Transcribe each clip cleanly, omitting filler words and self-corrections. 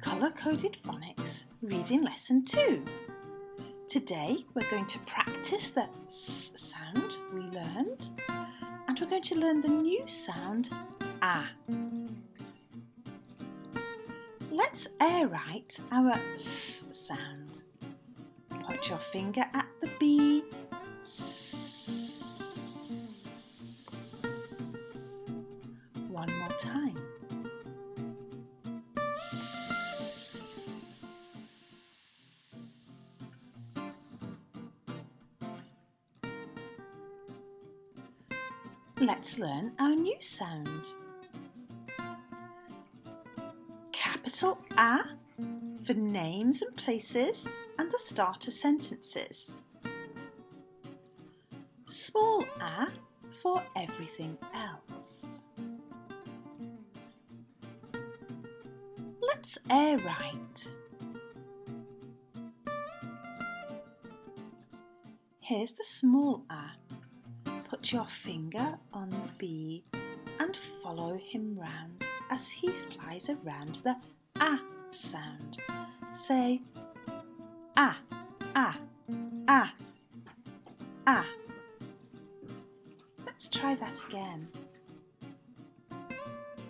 Colour-coded phonics reading lesson 2. Today we're going to practice the S sound we learned, and we're going to learn the new sound A. Let's air write our S sound. Point your finger at the B. S. One more time. S. Let's learn our new sound. Capital A for names and places and the start of sentences. Small a for everything else. Let's air write. Here's the small a. Put your finger on the B and follow him round as he flies around the A sound. Say A, A, A, A. Let's try that again.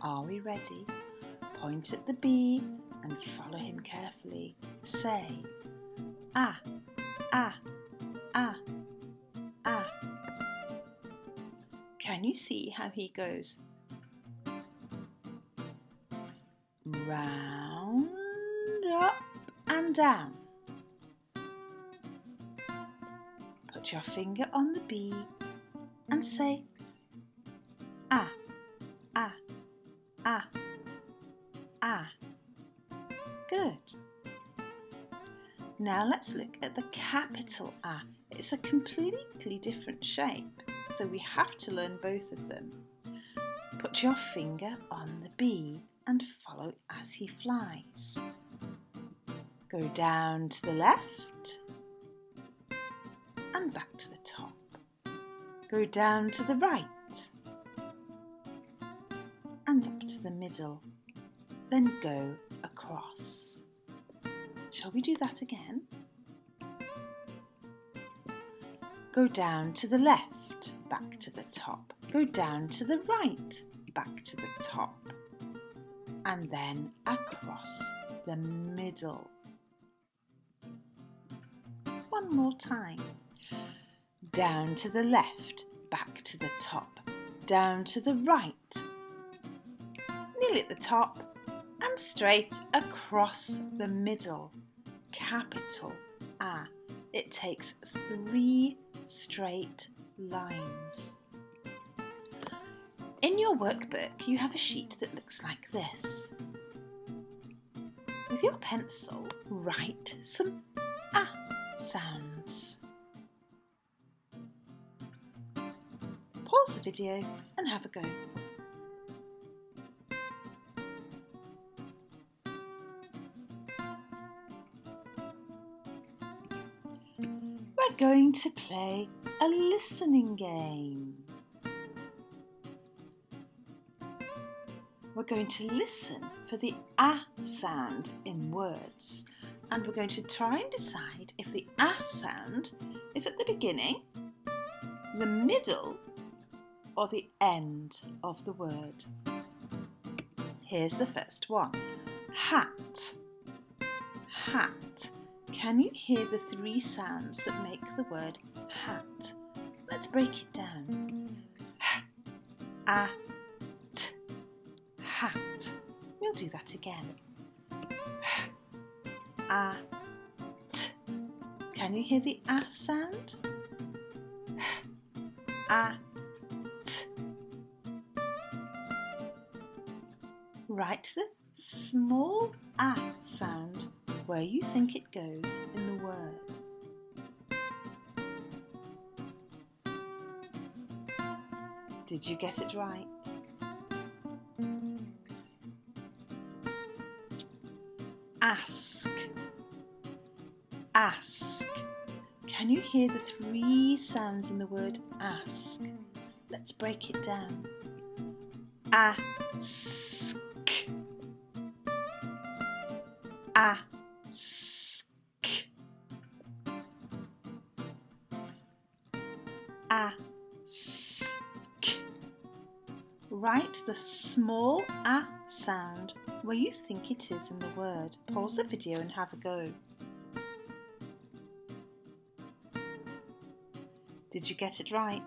Are we ready? Point at the B and follow him carefully. Say A, A, A, A. Can you see how he goes round, up and down? Put your finger on the B and say A, A, A, A. Good. Now let's look at the capital A. It's a completely different shape, so we have to learn both of them. Put your finger on the B and follow as he flies. Go down to the left and back to the top. Go down to the right and up to the middle. Then go across. Shall we do that again? Go down to the left, back to the top. Go down to the right, back to the top. And then across the middle. One more time. Down to the left, back to the top. Down to the right, nearly at the top, and straight across the middle. Capital A. It takes 3 straight lines. In your workbook, you have a sheet that looks like this. With your pencil, write some A sounds. Pause the video and have a go. We're going to play a listening game. We're going to listen for the A sound in words, and we're going to try and decide if the A sound is at the beginning, the middle, or the end of the word. Here's the first one. Hat. Hat. Can you hear the 3 sounds that make the word hat? Let's break it down. H, A, T, hat. We'll do that again. H, A, T. Can you hear the A sound? H, A, T. Write the small A sound where you think it goes in the word. Did you get it right? Ask. Ask. Can you hear the 3 sounds in the word ask? Let's break it down. Ask. ask, ask. Write the small a sound where you think it is in the word. Pause the video and have a go. Did you get it right?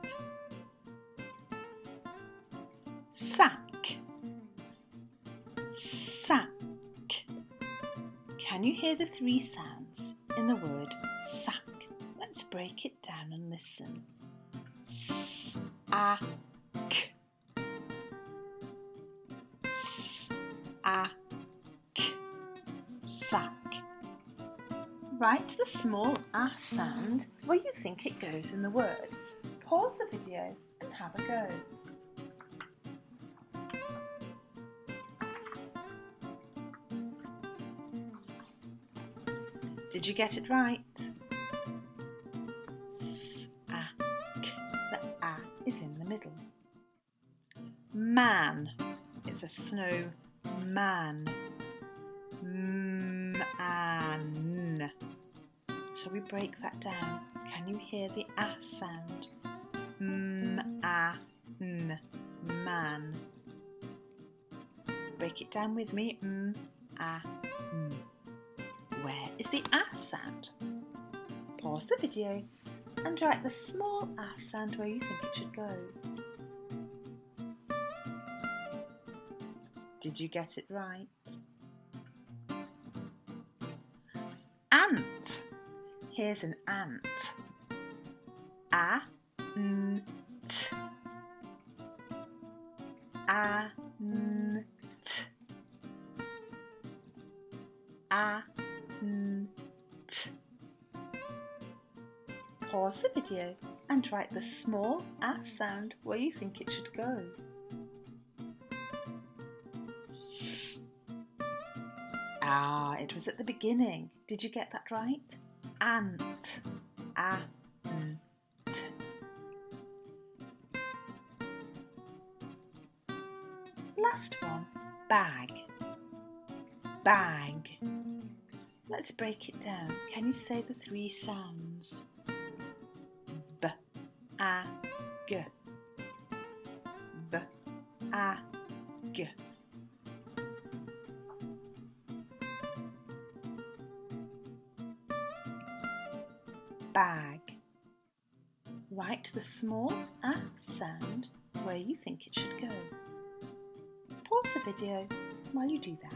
Sack, sack. Can you hear the three sounds in the word sack? Let's break it down and listen. S-a-k, s-a-k, sack. Write the small a sound where you think it goes in the word. Pause the video and have a go. Did you get it right? S-a-k. The a is in the middle. Man. It's a snow man. Man. Shall we break that down? Can you hear the a sound? M-a-n. Man. Break it down with me. M-a-n. Where is the a sound? Pause the video and write the small a sound where you think it should go. Did you get it right? Ant. Here's an ant. A-n-t. A-n-t. A-n-t. Pause the video and write the small a sound where you think it should go. It was at the beginning. Did you get that right? Ant. A-n-t. Last one. Bag. Bag. Let's break it down. Can you say the three sounds? B-a-g. B-a-g. Bag. Write the small a sound where you think it should go. Pause the video while you do that.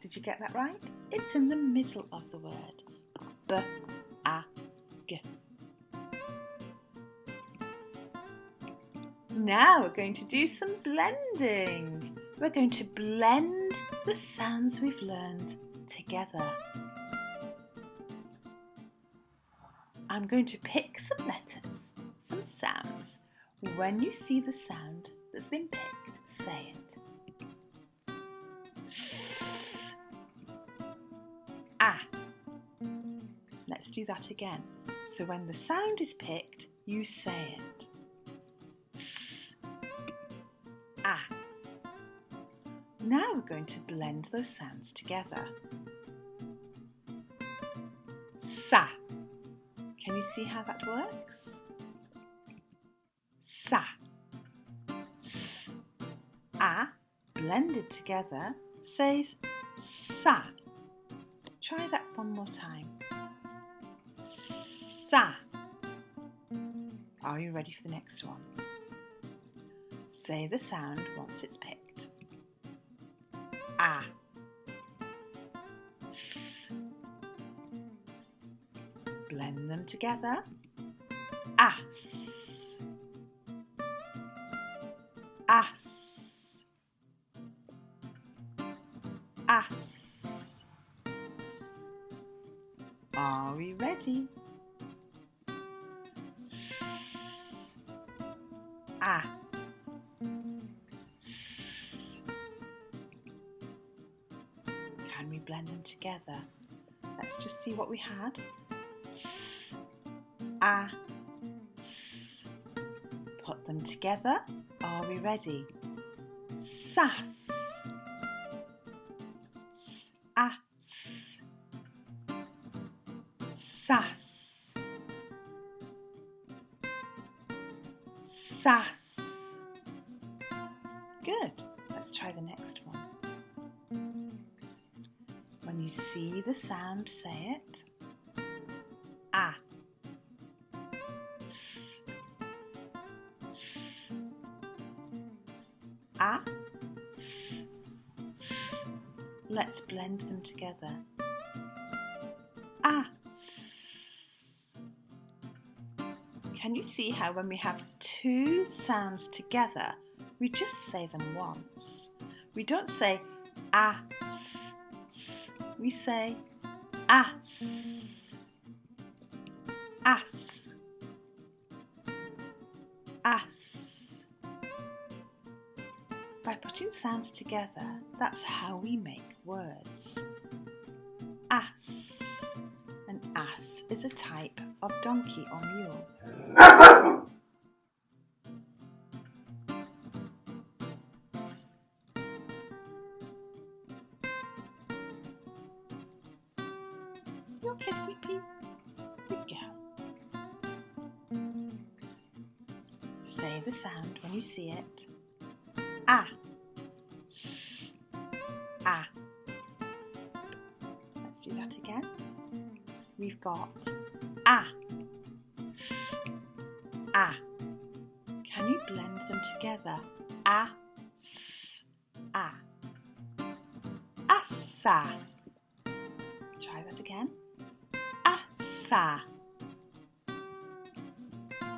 Did you get that right? It's in the middle of the word. B-a-g. Now we're going to do some blending. We're going to blend the sounds we've learned together. I'm going to pick some letters, some sounds. When you see the sound that's been picked, say it. S, a. Let's do that again. So when the sound is picked, you say it. S, a. Now we're going to blend those sounds together. Sa. Can you see how that works? Sa. S, a, blended together, says sa. Try that one more time. Sa. Are you ready for the next one? Say the sound once it's picked. A. S. Blend them together. As. As. As. Are we ready? S. A. S. Can we blend them together? Let's just see what we had. S. A. S. Put them together. Are we ready? sass, s-ass, sass, sass. Good. Let's try the next one. When you see the sound, say it. A, s, s, a, s, s. Let's blend them together. A, s. Can you see how when we have two sounds together, we just say them once? We don't say a, s, s. We say as, as, as. By putting sounds together, that's how we make words. Ass. An ass is a type of donkey or mule. You okay, sweet pea? Good girl. Say the sound when you see it. A, s, a. Let's do that again. We've got a, s, a. Can you blend them together? A, s, a. Assa. Try that again. Assa.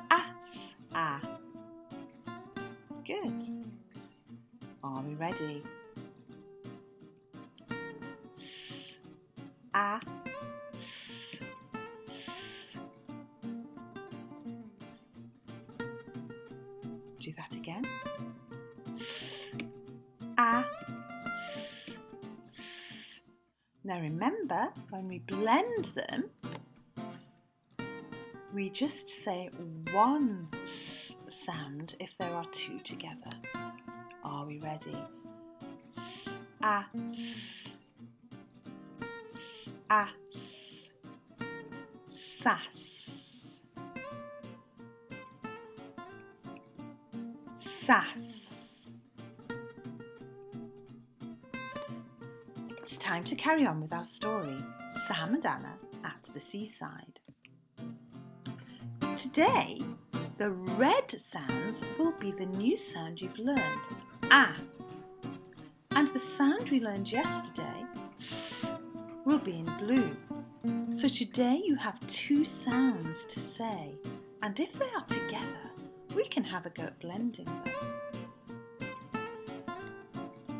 Assa. Good. Are we ready? S, a, s, s. Do that again. S, a, s, s. Now remember, when we blend them, we just say one s sound if there are two together. Are we ready? S, a, s, s, a, s, sass, sass. It's time to carry on with our story, Sam and Anna at the seaside. Today, the red sounds will be the new sound you've learned, a. And the sound we learned yesterday, s, will be in blue. So today you have two sounds to say, and if they are together, we can have a go at blending them.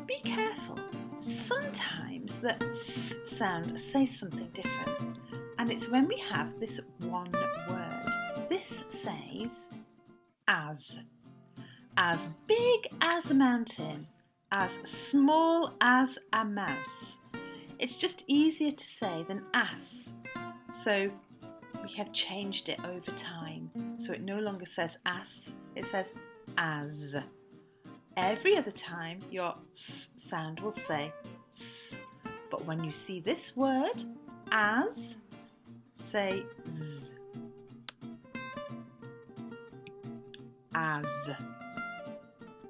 Be careful. Sometimes the s sound says something different, and it's when we have this one word. This says as big as a mountain, as small as a mouse. It's just easier to say than as, so we have changed it over time. So it no longer says as, it says as. Every other time your s sound will say s, but when you see this word, as, say z. As.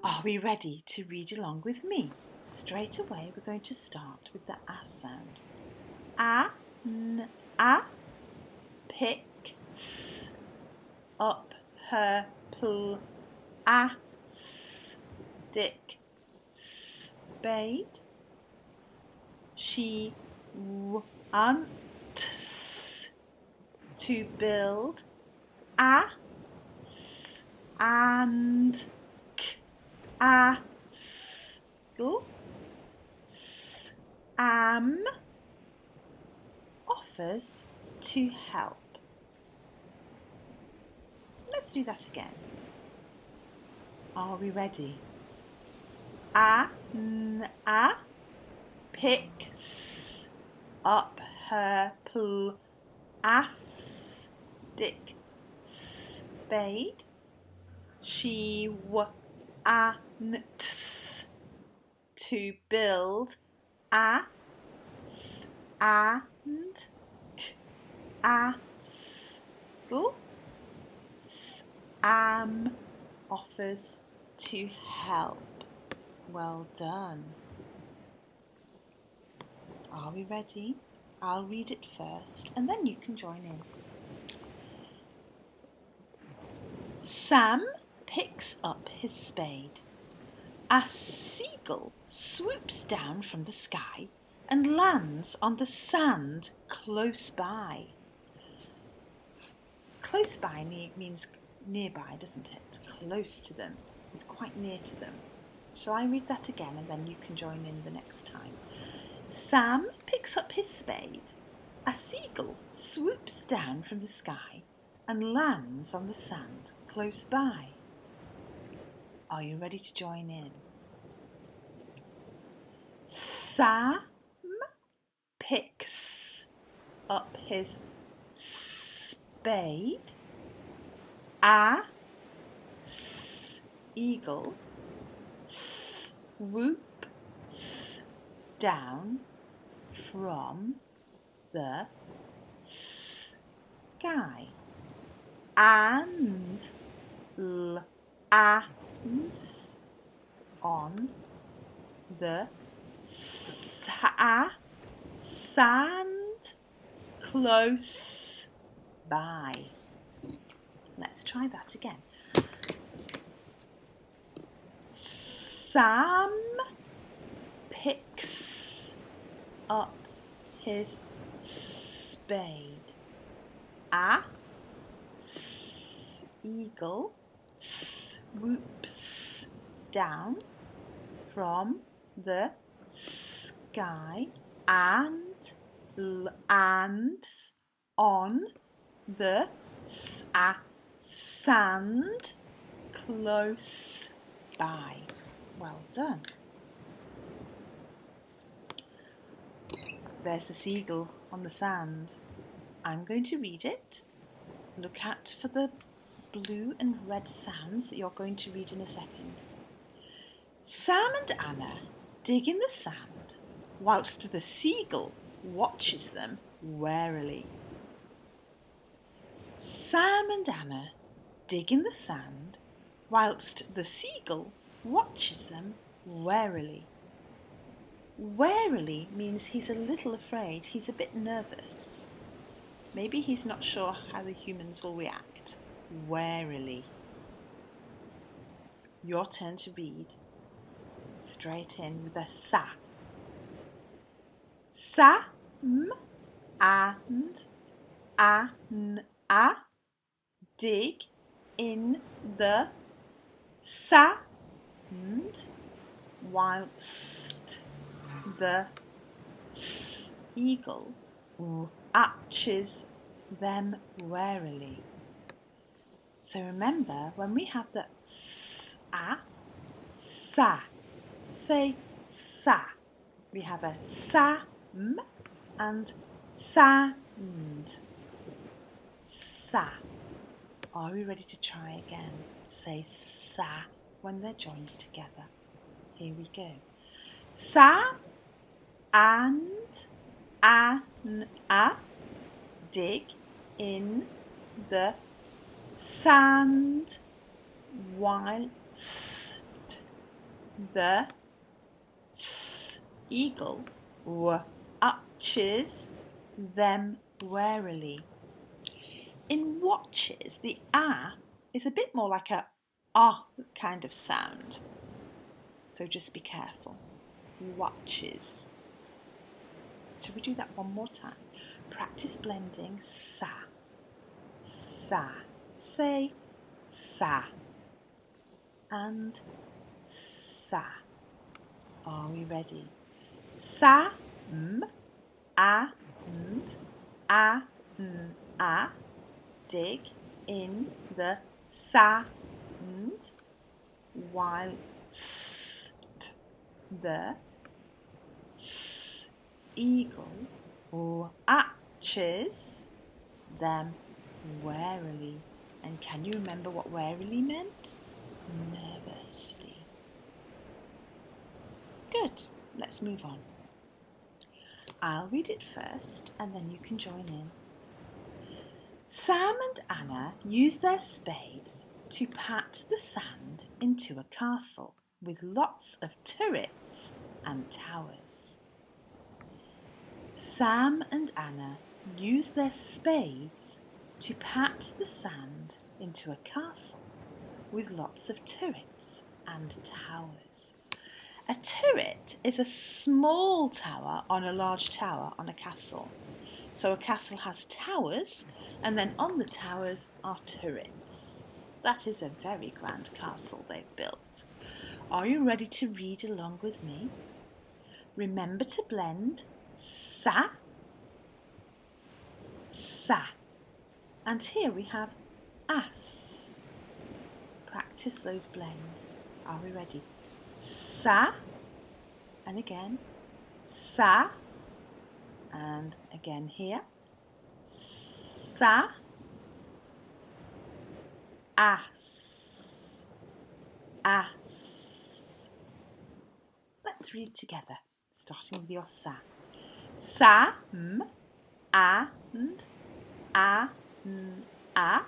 Are we ready to read along with me? Straight away we're going to start with the as sound. A, n, a, pick, s, up, her, pl, a, s, dick, spade. She, wants to build, a, s, and k, a, skl, am, offers to help. Let's do that again. Are we ready? A, n, a, picks up her pl, ass, dick, spade. She, wants to build a, s, and, k, a, l, sam offers to help. Well done. Are we ready? I'll read it first and then you can join in. Sam picks up his spade. A seagull swoops down from the sky and lands on the sand close by. Close by means nearby, doesn't it? Close to them is quite near to them. Shall I read that again and then you can join in the next time? Sam picks up his spade. A seagull swoops down from the sky and lands on the sand close by. Are you ready to join in? Sam picks up his spade. A eagle swoops down from the sky and lands on the sand close by. Let's try that again. Sam picks up his spade. A eagle swoops down from the sky and lands on the sand close by. Well done. There's the seagull on the sand. I'm going to read it. Look out for the blue and red sounds that you're going to read in a second. Sam and Anna dig in the sand whilst the seagull watches them warily. Sam and Anna dig in the sand whilst the seagull watches them warily. Warily means he's a little afraid, he's a bit nervous. Maybe he's not sure how the humans will react. Warily. Your turn to read. Straight in with a sa. Sam and Anna dig in the sand whilst the eagle watches them warily. So remember, when we have the sa, say sa. We have a sam and sand. Sa. Are we ready to try again? Say sa when they're joined together. Here we go. Sam and Anna dig in the sand whilst the eagle watches them warily. In watches, the a is a bit more like a kind of sound. So just be careful. Watches. Shall we do that one more time? Practice blending sa. Sa. Say sa. And sa. Are we ready? Sam and Anna dig in the sand whilst the eagle watches them warily. And can you remember what warily meant? Nervously. Good. let's move on. I'll read it first and then you can join in. Sam and Anna use their spades to pat the sand into a castle with lots of turrets and towers. Sam and Anna use their spades to pat the sand into a castle with lots of turrets and towers. A turret is a small tower on a large tower on a castle. So a castle has towers, and then on the towers are turrets. That is a very grand castle they've built. Are you ready to read along with me? Remember to blend sa, sa. And here we have as. Practice those blends. Are we ready? Sa, and again, sa, and again here, sa, as, as. Let's read together, starting with your sa. Sam, and, a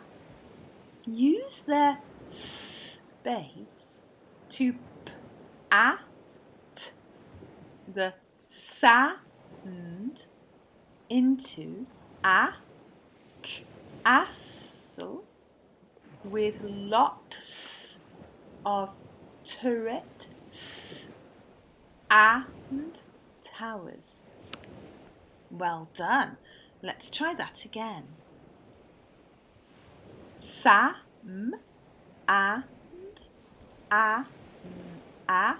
use their spades to pat the sand into a castle with lots of turrets and towers. Well done. Let's try that again. Sam and a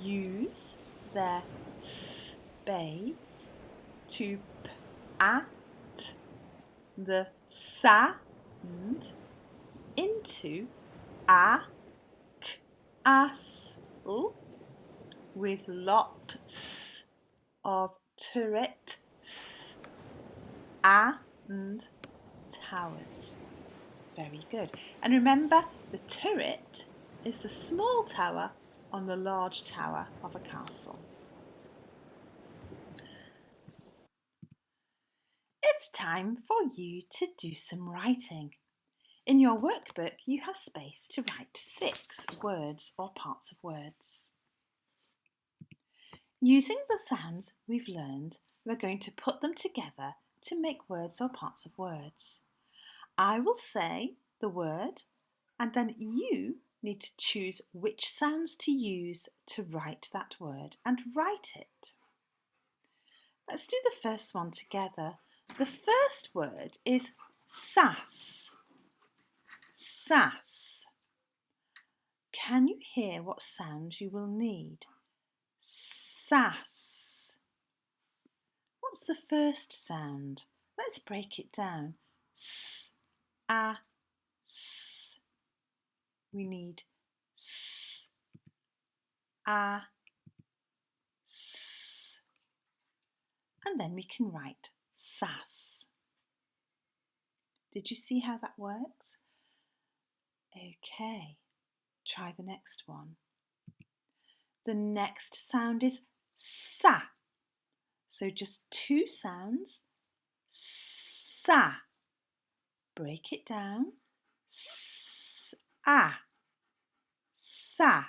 use their spades to pat the sand into a castle with lots of turrets and towers. Very good. And remember, the turret is the small tower on the large tower of a castle. It's time for you to do some writing. In your workbook, you have space to write 6 words or parts of words. Using the sounds we've learned, we're going to put them together to make words or parts of words. I will say the word, and then you need to choose which sounds to use to write that word and write it. Let's do the first one together. The first word is sass. Sass. Can you hear what sound you will need? Sass. What's the first sound? Let's break it down. S, a, s. We need s, a, s. And then we can write sass. Did you see how that works? Okay, try the next one. The next sound is sa. So just 2 sounds. Sa. Break it down. S-a. Sa.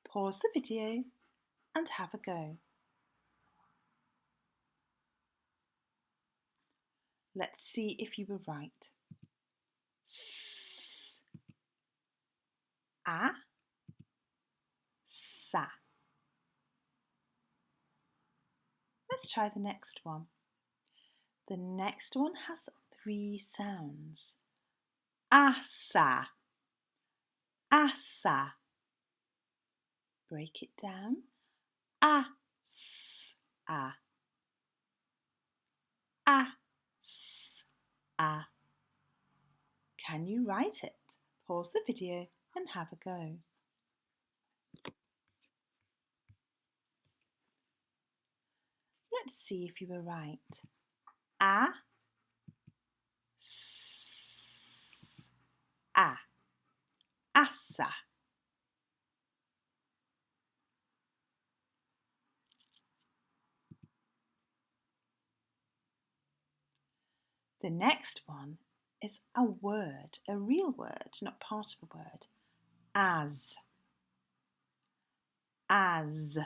Pause the video and have a go. Let's see if you were right. S, a, sa. Let's try the next one. The next one has 3 sounds. Asa, asa. Break it down. A-s-a, a-s-a. Can you write it? Pause the video and have a go. Let's see if you were right. A-s-a, asa. The next one is a word, a real word, not part of a word. As. As.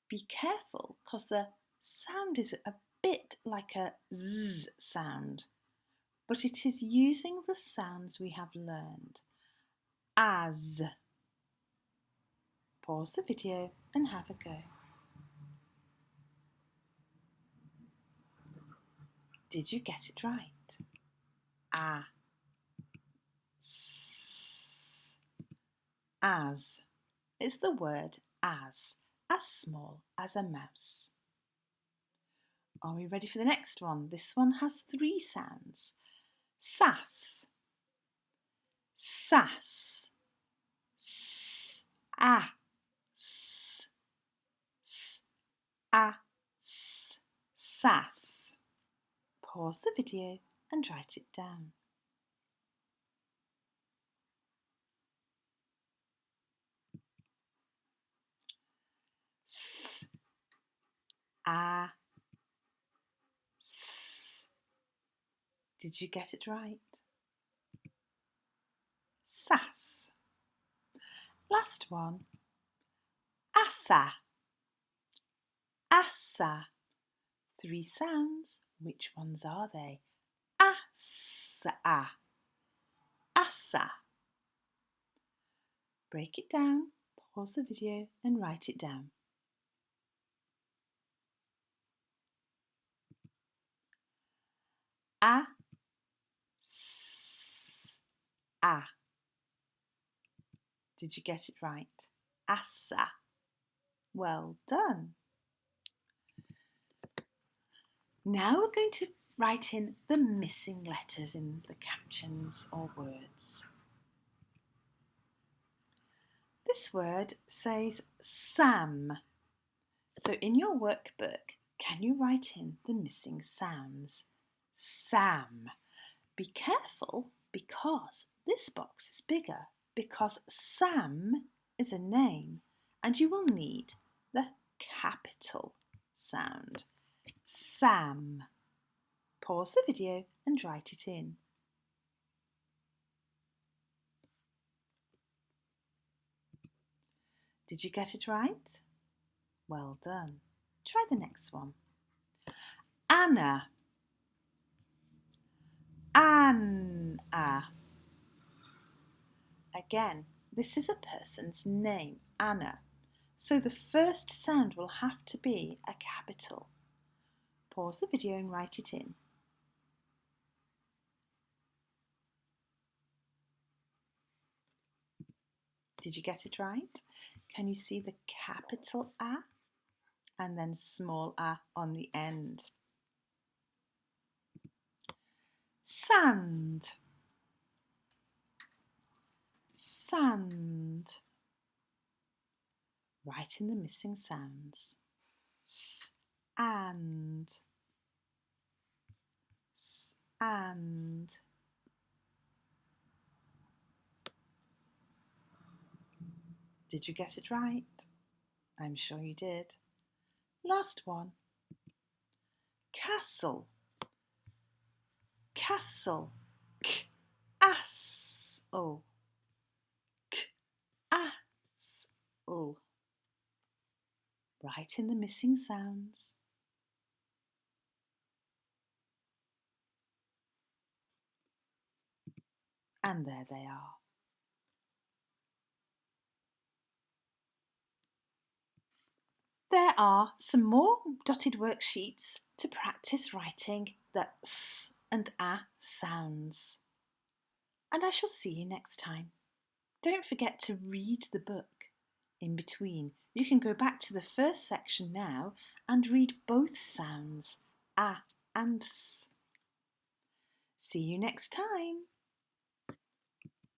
Be careful because the sound is a bit like a z sound, but it is using the sounds we have learned. As. Pause the video and have a go. Did you get it right? A. S. As. It's the word as small as a mouse. Are we ready for the next one? This one has 3 sounds. Sass. Sass. S. A. S. S. A. S. Sass. Pause the video and write it down. S. A. S. Did you get it right? Sass. Last one. Assa. Assa. 3 sounds. Which ones are they? Assa. Assa. Break it down, pause the video and write it down. A. S. A. Did you get it right? Assa. Well done. Now we're going to write in the missing letters in the captions or words. This word says Sam. So in your workbook, can you write in the missing sounds? Sam. Be careful because this box is bigger because Sam is a name and you will need the capital sound. Sam. Pause the video and write it in. Did you get it right? Well done. Try the next one. Anna. Anna. Again, this is a person's name, Anna. So the first sound will have to be a capital. Pause the video and write it in. Did you get it right? Can you see the capital A and then small a on the end? Sand. Sand. Write in the missing sounds. S and. S and. Did you get it right? I'm sure you did. Last one. Castle. Castle. K-astle. K-astle. Write in the missing sounds. And there they are. There are some more dotted worksheets to practice writing the s and a sounds. And I shall see you next time. Don't forget to read the book in between. You can go back to the first section now and read both sounds, a and s. See you next time.